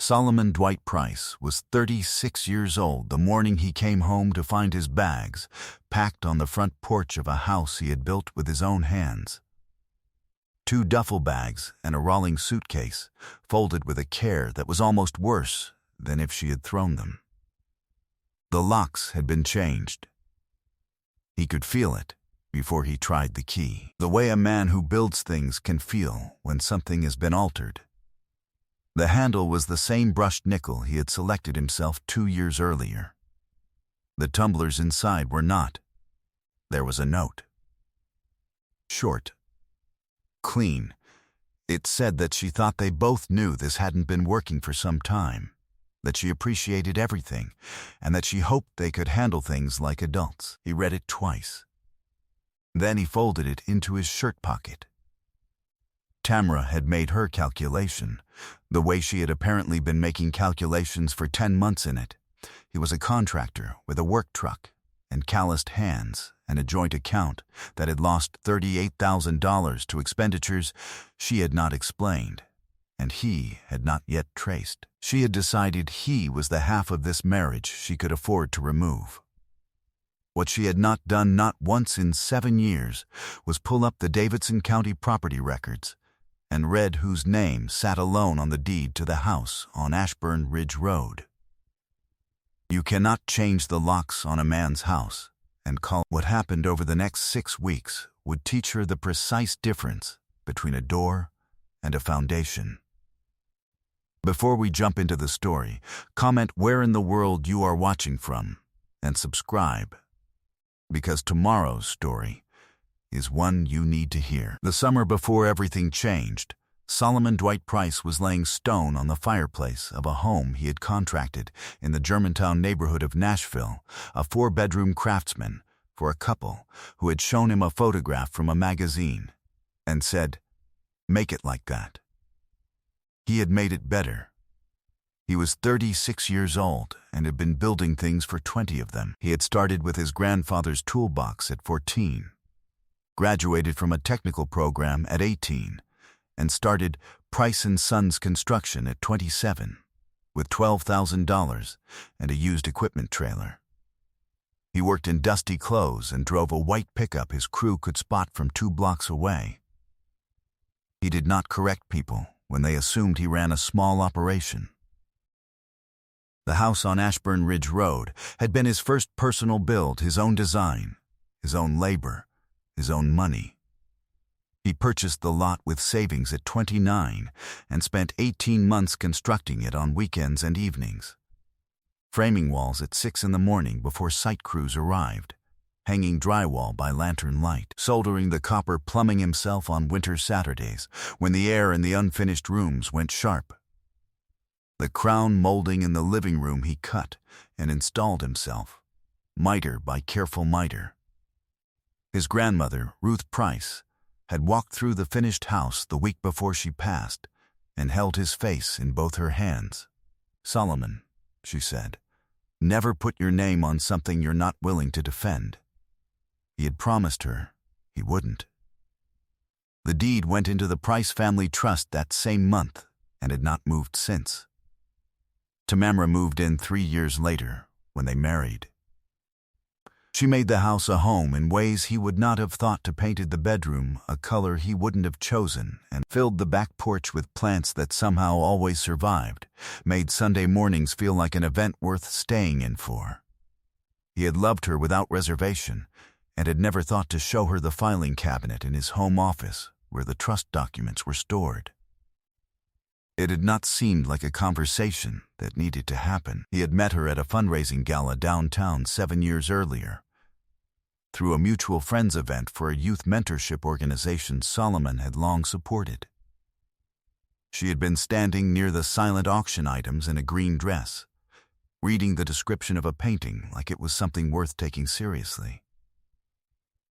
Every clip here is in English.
Solomon Dwight Price was 36 years old the morning he came home to find his bags packed on the front porch of a house he had built with his own hands. 2 duffel bags and a rolling suitcase, folded with a care that was almost worse than if she had thrown them. The locks had been changed. He could feel it before he tried the key, the way a man who builds things can feel when something has been altered. The handle was the same brushed nickel he had selected himself 2 years earlier. The tumblers inside were not. There was a note. Short. Clean. It said that she thought they both knew this hadn't been working for some time, that she appreciated everything, and that she hoped they could handle things like adults. He read it twice. Then he folded it into his shirt pocket. Tamra had made her calculation, the way she had apparently been making calculations for 10 months in it. He was a contractor with a work truck and calloused hands and a joint account that had lost $38,000 to expenditures she had not explained, and he had not yet traced. She had decided he was the half of this marriage she could afford to remove. What she had not done not once in 7 years was pull up the Davidson County property records and read whose name sat alone on the deed to the house on Ashburn Ridge Road. You cannot change the locks on a man's house, and what happened over the next 6 weeks would teach her the precise difference between a door and a foundation. Before we jump into the story, comment where in the world you are watching from and subscribe, because tomorrow's story is one you need to hear. The summer before everything changed, Solomon Dwight Price was laying stone on the fireplace of a home he had contracted in the Germantown neighborhood of Nashville, a 4-bedroom craftsman, for a couple who had shown him a photograph from a magazine and said, "Make it like that." He had made it better. He was 36 years old and had been building things for 20 of them. He had started with his grandfather's toolbox at 14, graduated from a technical program at 18, and started Price & Sons Construction at 27, with $12,000 and a used equipment trailer. He worked in dusty clothes and drove a white pickup his crew could spot from 2 blocks away. He did not correct people when they assumed he ran a small operation. The house on Ashburn Ridge Road had been his first personal build, his own design, his own labor, his own money. He purchased the lot with savings at 29 and spent 18 months constructing it on weekends and evenings. Framing walls at 6 in the morning before site crews arrived, hanging drywall by lantern light, soldering the copper plumbing himself on winter Saturdays when the air in the unfinished rooms went sharp. The crown molding in the living room he cut and installed himself, miter by careful miter. His grandmother, Ruth Price, had walked through the finished house the week before she passed and held his face in both her hands. "Solomon," she said, "never put your name on something you're not willing to defend." He had promised her he wouldn't. The deed went into the Price family trust that same month and had not moved since. Tamara moved in 3 years later when they married. She made the house a home in ways he would not have thought, to painted the bedroom a color he wouldn't have chosen, and filled the back porch with plants that somehow always survived, made Sunday mornings feel like an event worth staying in for. He had loved her without reservation and had never thought to show her the filing cabinet in his home office where the trust documents were stored. It had not seemed like a conversation that needed to happen. He had met her at a fundraising gala downtown 7 years earlier. Through a mutual friends event for a youth mentorship organization Solomon had long supported. She had been standing near the silent auction items in a green dress, reading the description of a painting like it was something worth taking seriously.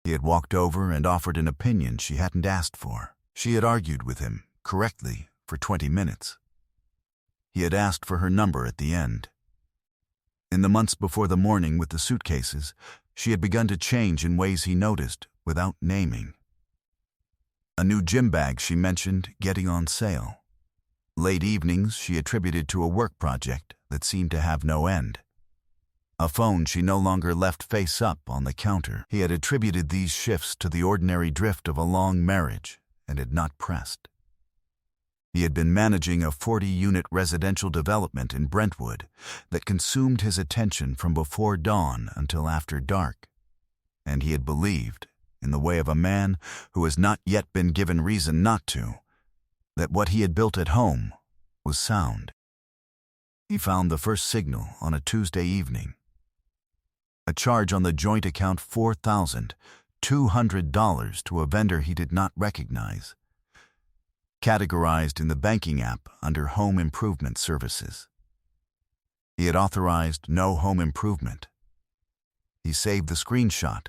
He had walked over and offered an opinion she hadn't asked for. She had argued with him, correctly, for 20 minutes. He had asked for her number at the end. In the months before the morning with the suitcases, she had begun to change in ways he noticed without naming. A new gym bag she mentioned getting on sale. Late evenings she attributed to a work project that seemed to have no end. A phone she no longer left face up on the counter. He had attributed these shifts to the ordinary drift of a long marriage and had not pressed. He had been managing a 40-unit residential development in Brentwood that consumed his attention from before dawn until after dark, and he had believed, in the way of a man who has not yet been given reason not to, that what he had built at home was sound. He found the first signal on a Tuesday evening. A charge on the joint account $4,200 to a vendor he did not recognize, categorized in the banking app under Home Improvement Services. He had authorized no home improvement. He saved the screenshot,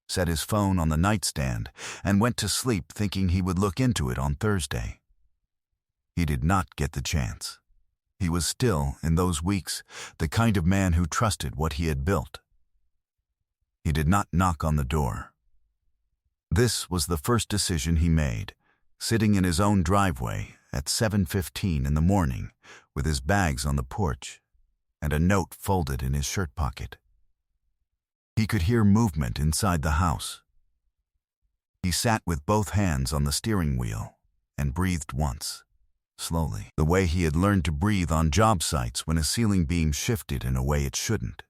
set his phone on the nightstand, and went to sleep thinking he would look into it on Thursday. He did not get the chance. He was still, in those weeks, the kind of man who trusted what he had built. He did not knock on the door. This was the first decision he made, sitting in his own driveway at 7:15 in the morning with his bags on the porch and a note folded in his shirt pocket. He could hear movement inside the house. He sat with both hands on the steering wheel and breathed once, slowly, the way he had learned to breathe on job sites when a ceiling beam shifted in a way it shouldn't.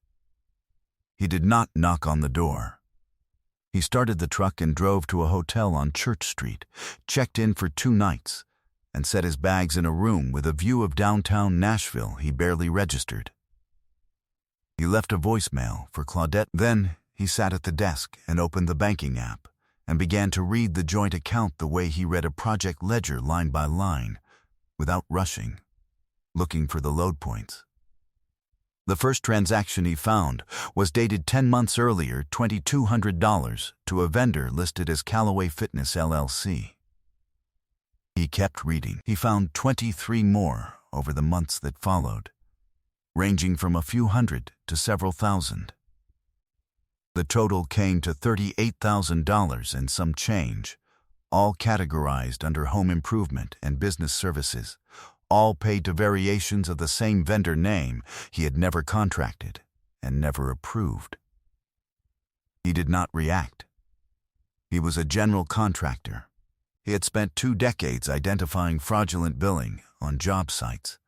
He did not knock on the door. He started the truck and drove to a hotel on Church Street, checked in for 2 nights, and set his bags in a room with a view of downtown Nashville he barely registered. He left a voicemail for Claudette. Then he sat at the desk and opened the banking app and began to read the joint account the way he read a project ledger line by line, without rushing, looking for the load points. The first transaction he found was dated 10 months earlier, $2,200 to a vendor listed as Callaway Fitness LLC. He kept reading. He found 23 more over the months that followed, ranging from a few hundred to several thousand. The total came to $38,000 and some change, all categorized under home improvement and business services, all paid to variations of the same vendor name he had never contracted and never approved. He did not react. He was a general contractor. He had spent 2 decades identifying fraudulent billing on job sites,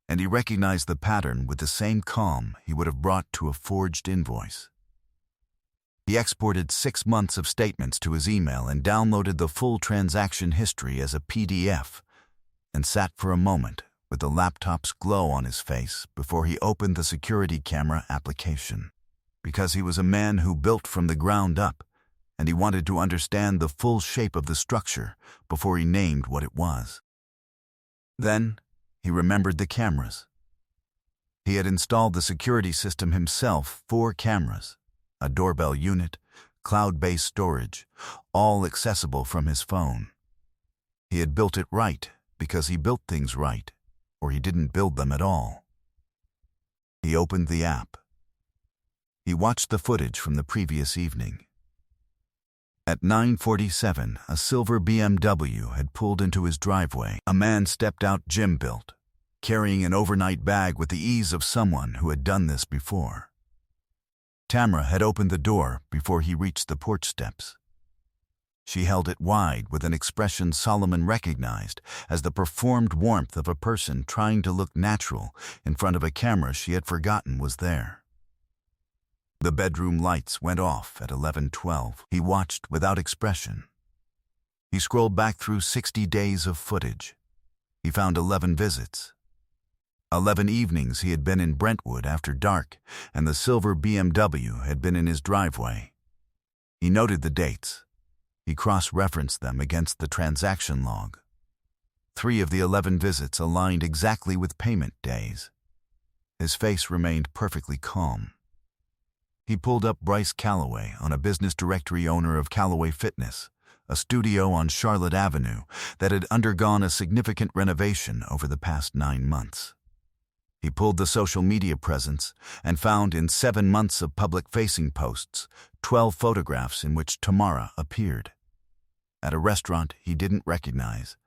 and he recognized the pattern with the same calm he would have brought to a forged invoice. He exported 6 months of statements to his email and downloaded the full transaction history as a PDF, and sat for a moment with the laptop's glow on his face before he opened the security camera application. Because he was a man who built from the ground up, and he wanted to understand the full shape of the structure before he named what it was. Then he remembered the cameras. He had installed the security system himself, 4 cameras, a doorbell unit, cloud-based storage, all accessible from his phone. He had built it right because he built things right, or he didn't build them at all. He opened the app. He watched the footage from the previous evening. At 9:47, a silver BMW had pulled into his driveway. A man stepped out gym-built, carrying an overnight bag with the ease of someone who had done this before. Tamara had opened the door before he reached the porch steps. She held it wide with an expression Solomon recognized as the performed warmth of a person trying to look natural in front of a camera she had forgotten was there. The bedroom lights went off at 11:12. He watched without expression. He scrolled back through 60 days of footage. He found 11 visits. 11 evenings he had been in Brentwood after dark, and the silver BMW had been in his driveway. He noted the dates. He cross-referenced them against the transaction log. 3 of the 11 visits aligned exactly with payment days. His face remained perfectly calm. He pulled up Bryce Callaway on a business directory, owner of Callaway Fitness, a studio on Charlotte Avenue that had undergone a significant renovation over the past 9 months. He pulled the social media presence and found in 7 months of public-facing posts, 12 photographs in which Tamara appeared. At a restaurant he didn't recognize.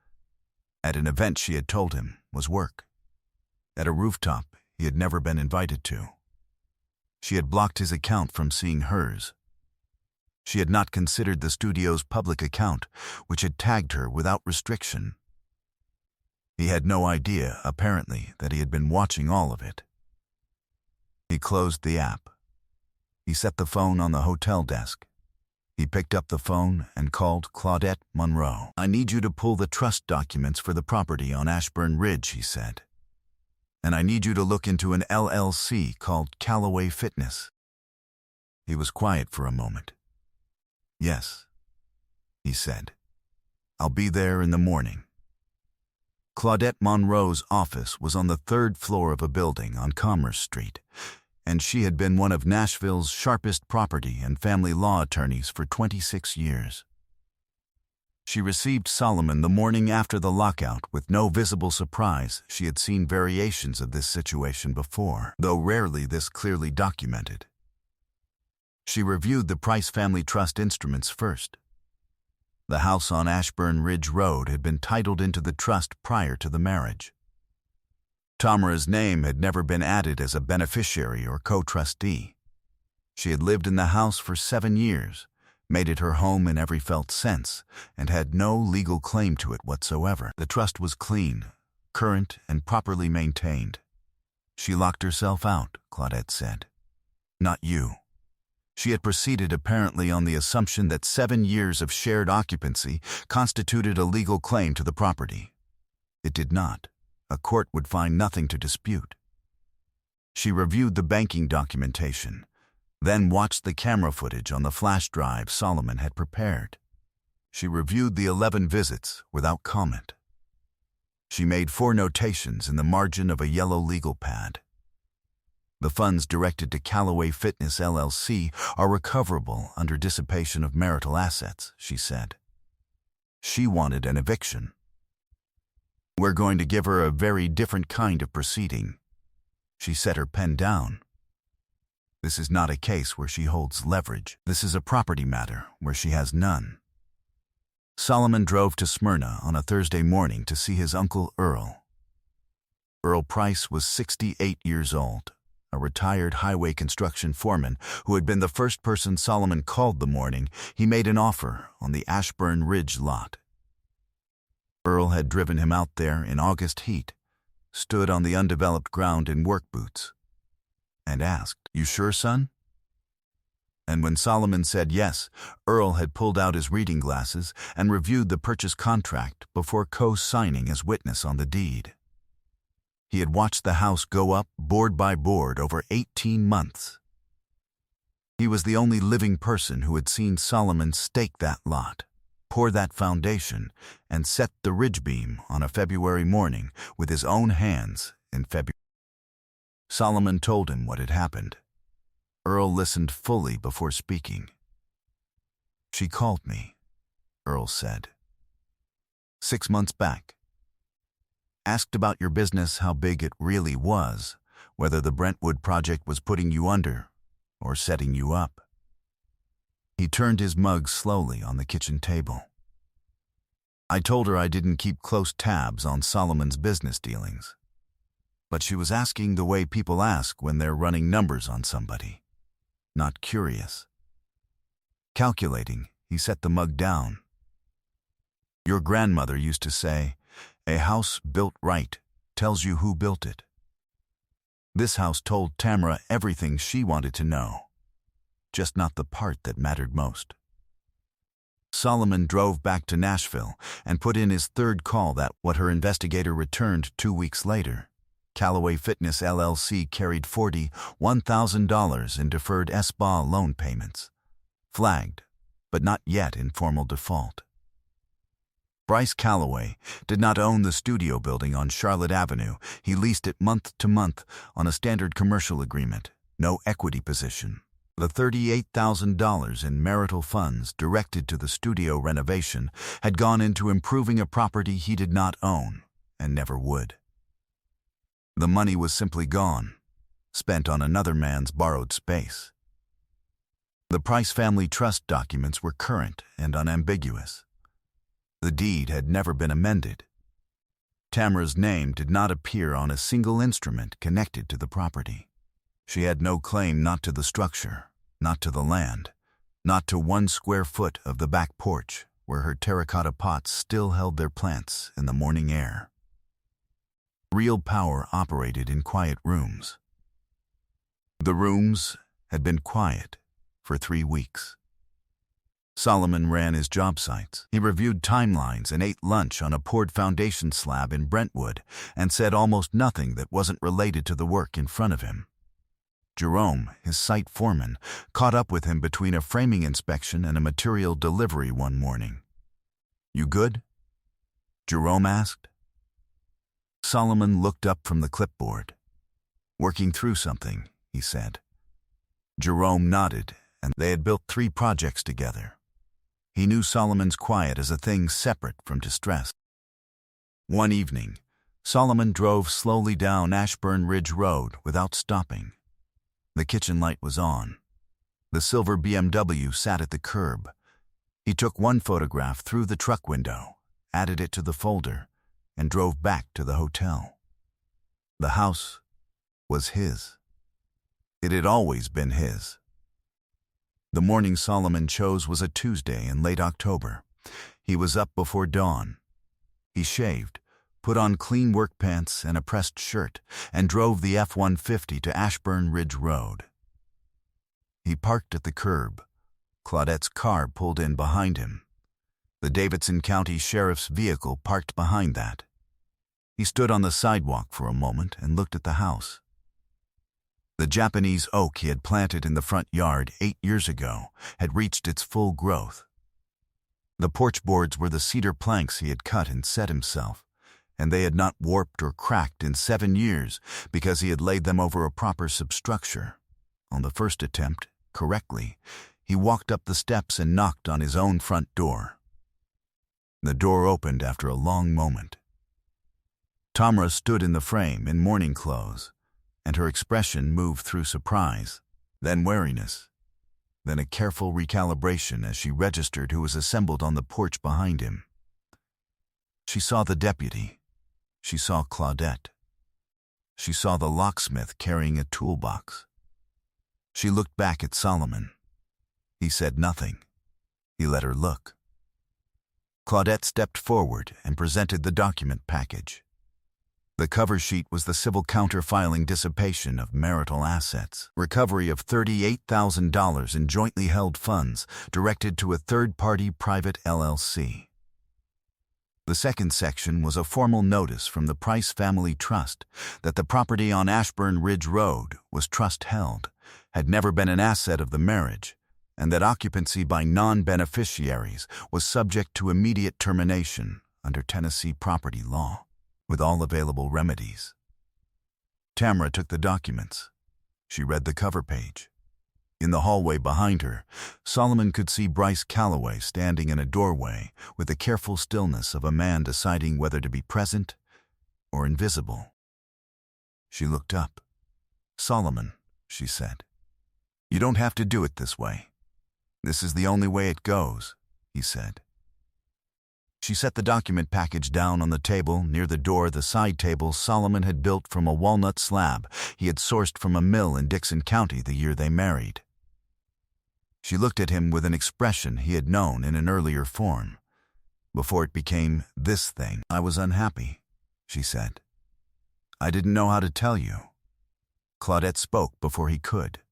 At an event she had told him was work. At a rooftop he had never been invited to. She had blocked his account from seeing hers. She had not considered the studio's public account, which had tagged her without restriction. He had no idea, apparently, that he had been watching all of it. He closed the app. He set the phone on the hotel desk. He picked up the phone and called Claudette Monroe. "I need you to pull the trust documents for the property on Ashburn Ridge," he said. "And I need you to look into an LLC called Callaway Fitness." He was quiet for a moment. "Yes," he said. "I'll be there in the morning." Claudette Monroe's office was on the third floor of a building on Commerce Street, and she had been one of Nashville's sharpest property and family law attorneys for 26 years. She received Solomon the morning after the lockout with no visible surprise. She had seen variations of this situation before, though rarely this clearly documented. She reviewed the Price Family Trust instruments first. The house on Ashburn Ridge Road had been titled into the trust prior to the marriage. Tamara's name had never been added as a beneficiary or co-trustee. She had lived in the house for 7 years, made it her home in every felt sense, and had no legal claim to it whatsoever. The trust was clean, current, and properly maintained. "She locked herself out," Claudette said. "Not you." She had proceeded apparently on the assumption that 7 years of shared occupancy constituted a legal claim to the property. It did not. A court would find nothing to dispute. She reviewed the banking documentation, then watched the camera footage on the flash drive Solomon had prepared. She reviewed the 11 visits without comment. She made 4 notations in the margin of a yellow legal pad. "The funds directed to Callaway Fitness LLC are recoverable under dissipation of marital assets," she said. She wanted an eviction. "We're going to give her a very different kind of proceeding." She set her pen down. "This is not a case where she holds leverage. This is a property matter where she has none." Solomon drove to Smyrna on a Thursday morning to see his uncle Earl. Earl Price was 68 years old, a retired highway construction foreman who had been the first person Solomon called the morning he made an offer on the Ashburn Ridge lot. Earl had driven him out there in August heat, stood on the undeveloped ground in work boots, and asked, "You sure, son?" And when Solomon said yes, Earl had pulled out his reading glasses and reviewed the purchase contract before co-signing as witness on the deed. He had watched the house go up board by board over 18 months. He was the only living person who had seen Solomon stake that lot, pour that foundation, and set the ridge beam on a February morning with his own hands in February. Solomon told him what had happened. Earl listened fully before speaking. "She called me," Earl said. "6 months back. Asked about your business, how big it really was, whether the Brentwood project was putting you under or setting you up." He turned his mug slowly on the kitchen table. "I told her I didn't keep close tabs on Solomon's business dealings. But she was asking the way people ask when they're running numbers on somebody. Not curious." Calculating, he set the mug down. "Your grandmother used to say, 'A house built right tells you who built it.' This house told Tamara everything she wanted to know, just not the part that mattered most." Solomon drove back to Nashville and put in his third call that what her investigator returned 2 weeks later. Callaway Fitness LLC carried $41,000 in deferred SBA loan payments, flagged, but not yet in formal default. Bryce Callaway did not own the studio building on Charlotte Avenue. He leased it month to month on a standard commercial agreement, no equity position. The $38,000 in marital funds directed to the studio renovation had gone into improving a property he did not own and never would. The money was simply gone, spent on another man's borrowed space. The Price Family Trust documents were current and unambiguous. The deed had never been amended. Tamra's name did not appear on a single instrument connected to the property. She had no claim not to the structure, not to the land, not to 1 square foot of the back porch where her terracotta pots still held their plants in the morning air. Real power operated in quiet rooms. The rooms had been quiet for 3 weeks. Solomon ran his job sites. He reviewed timelines and ate lunch on a poured foundation slab in Brentwood and said almost nothing that wasn't related to the work in front of him. Jerome, his site foreman, caught up with him between a framing inspection and a material delivery one morning. "You good?" Jerome asked. Solomon looked up from the clipboard. "Working through something," he said. Jerome nodded, and they had built 3 projects together. He knew Solomon's quiet as a thing separate from distress. One evening, Solomon drove slowly down Ashburn Ridge Road without stopping. The kitchen light was on. The silver BMW sat at the curb. He took one photograph through the truck window, added it to the folder, and drove back to the hotel. The house was his. It had always been his. The morning Solomon chose was a Tuesday in late October. He was up before dawn. He shaved, put on clean work pants and a pressed shirt, and drove the F-150 to Ashburn Ridge Road. He parked at the curb. Claudette's car pulled in behind him. The Davidson County Sheriff's vehicle parked behind that. He stood on the sidewalk for a moment and looked at the house. The Japanese oak he had planted in the front yard 8 years ago had reached its full growth. The porch boards were the cedar planks he had cut and set himself, and they had not warped or cracked in 7 years because he had laid them over a proper substructure. On the first attempt, correctly, he walked up the steps and knocked on his own front door. The door opened after a long moment. Tamra stood in the frame in morning clothes, and her expression moved through surprise, then wariness, then a careful recalibration as she registered who was assembled on the porch behind him. She saw the deputy. She saw Claudette. She saw the locksmith carrying a toolbox. She looked back at Solomon. He said nothing. He let her look. Claudette stepped forward and presented the document package. The cover sheet was the civil counter-filing dissipation of marital assets, recovery of $38,000 in jointly held funds directed to a third-party private LLC. The second section was a formal notice from the Price Family Trust that the property on Ashburn Ridge Road was trust-held, had never been an asset of the marriage, and that occupancy by non-beneficiaries was subject to immediate termination under Tennessee property law, with all available remedies. Tamra took the documents. She read the cover page. In the hallway behind her, Solomon could see Bryce Calloway standing in a doorway with the careful stillness of a man deciding whether to be present or invisible. She looked up. "Solomon," she said, "you don't have to do it this way. This is the only way it goes," he said. She set the document package down on the table near the door, the side table Solomon had built from a walnut slab he had sourced from a mill in Dixon County the year they married. She looked at him with an expression he had known in an earlier form, before it became this thing. "I was unhappy," she said. "I didn't know how to tell you." Claudette spoke before he could.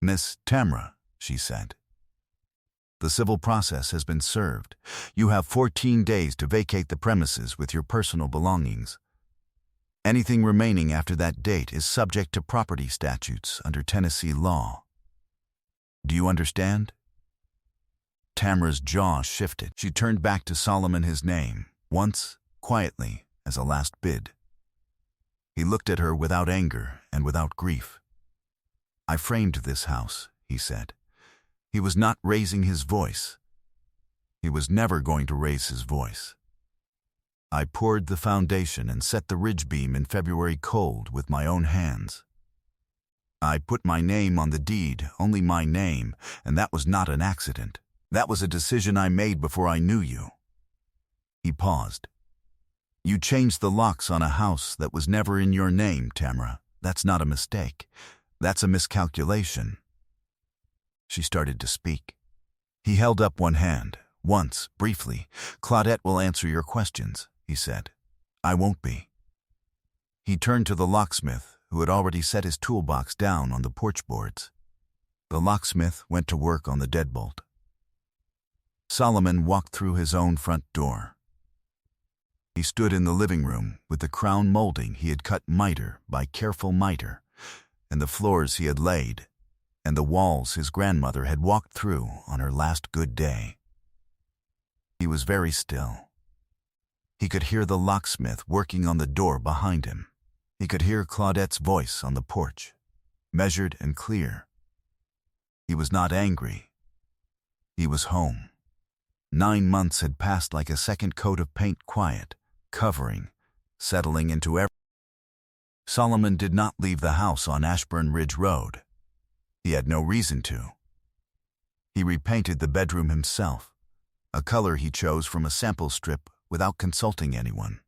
"Miss Tamra," she said, "the civil process has been served. You have 14 days to vacate the premises with your personal belongings. Anything remaining after that date is subject to property statutes under Tennessee law. Do you understand?" Tamra's jaw shifted. She turned back to Solomon his name, once, quietly, as a last bid. He looked at her without anger and without grief. "I framed this house," he said. He was not raising his voice. He was never going to raise his voice. "I poured the foundation and set the ridge beam in February cold with my own hands. I put my name on the deed, only my name, and that was not an accident. That was a decision I made before I knew you." He paused. You changed the locks on a house that was never in your name, Tamara. That's not a mistake. That's a miscalculation. She started to speak. He held up one hand. Once, briefly. Claudette will answer your questions, he said. I won't be. He turned to the locksmith, who had already set his toolbox down on the porch boards. The locksmith went to work on the deadbolt. Solomon walked through his own front door. He stood in the living room with the crown molding he had cut miter by careful miter, and the floors he had laid, and the walls his grandmother had walked through on her last good day. He was very still. He could hear the locksmith working on the door behind him. He could hear Claudette's voice on the porch, measured and clear. He was not angry. He was home. 9 months had passed like a second coat of paint, quiet, covering, settling into everything. Solomon did not leave the house on Ashburn Ridge Road. He had no reason to. He repainted the bedroom himself, a color he chose from a sample strip without consulting anyone.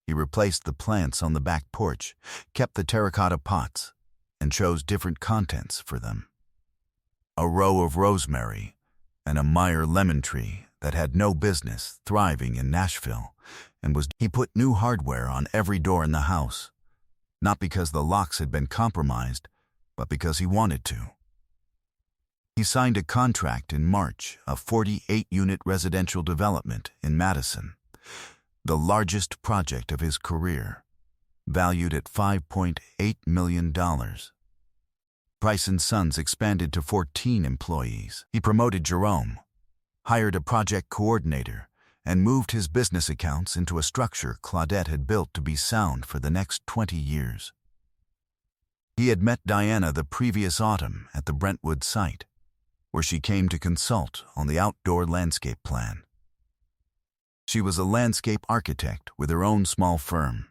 He replaced the plants on the back porch, kept the terracotta pots, and chose different contents for them. A row of rosemary and a Meyer lemon tree that had no business thriving in Nashville, and he put new hardware on every door in the house, not because the locks had been compromised, but because he wanted to. He signed a contract in March, a 48-unit residential development in Madison, the largest project of his career, valued at $5.8 million. Price & Sons expanded to 14 employees. He promoted Jerome, hired a project coordinator, and moved his business accounts into a structure Claudette had built to be sound for the next 20 years. He had met Diana the previous autumn at the Brentwood site, where she came to consult on the outdoor landscape plan. She was a landscape architect with her own small firm,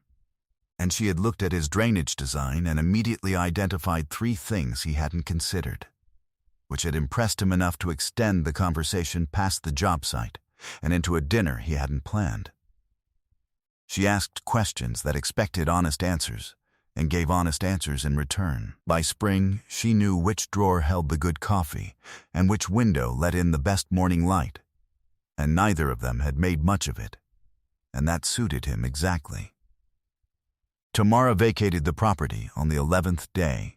and she had looked at his drainage design and immediately identified 3 things he hadn't considered, which had impressed him enough to extend the conversation past the job site and into a dinner he hadn't planned. She asked questions that expected honest answers, and gave honest answers in return. By spring, she knew which drawer held the good coffee and which window let in the best morning light, and neither of them had made much of it, and that suited him exactly. Tamara vacated the property on the 11th day.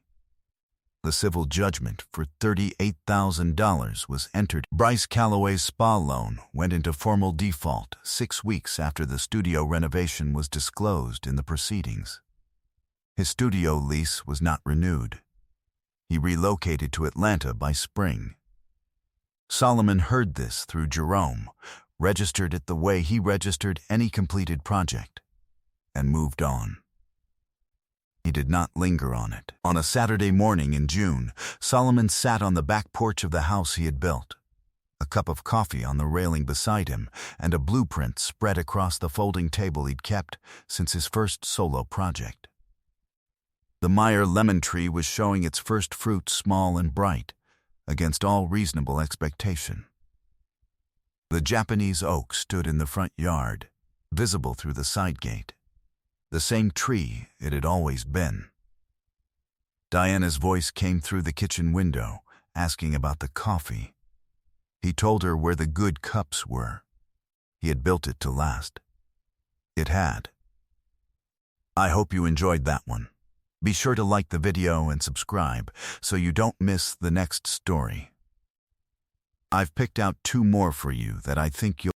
The civil judgment for $38,000 was entered. Bryce Calloway's spa loan went into formal default 6 weeks after the studio renovation was disclosed in the proceedings. His studio lease was not renewed. He relocated to Atlanta by spring. Solomon heard this through Jerome, registered it the way he registered any completed project, and moved on. He did not linger on it. On a Saturday morning in June, Solomon sat on the back porch of the house he had built, a cup of coffee on the railing beside him, and a blueprint spread across the folding table he'd kept since his first solo project. The Meyer lemon tree was showing its first fruit small and bright, against all reasonable expectation. The Japanese oak stood in the front yard, visible through the side gate, the same tree it had always been. Diana's voice came through the kitchen window, asking about the coffee. He told her where the good cups were. He had built it to last. It had. I hope you enjoyed that one. Be sure to like the video and subscribe so you don't miss the next story. I've picked out 2 more for you that I think you'll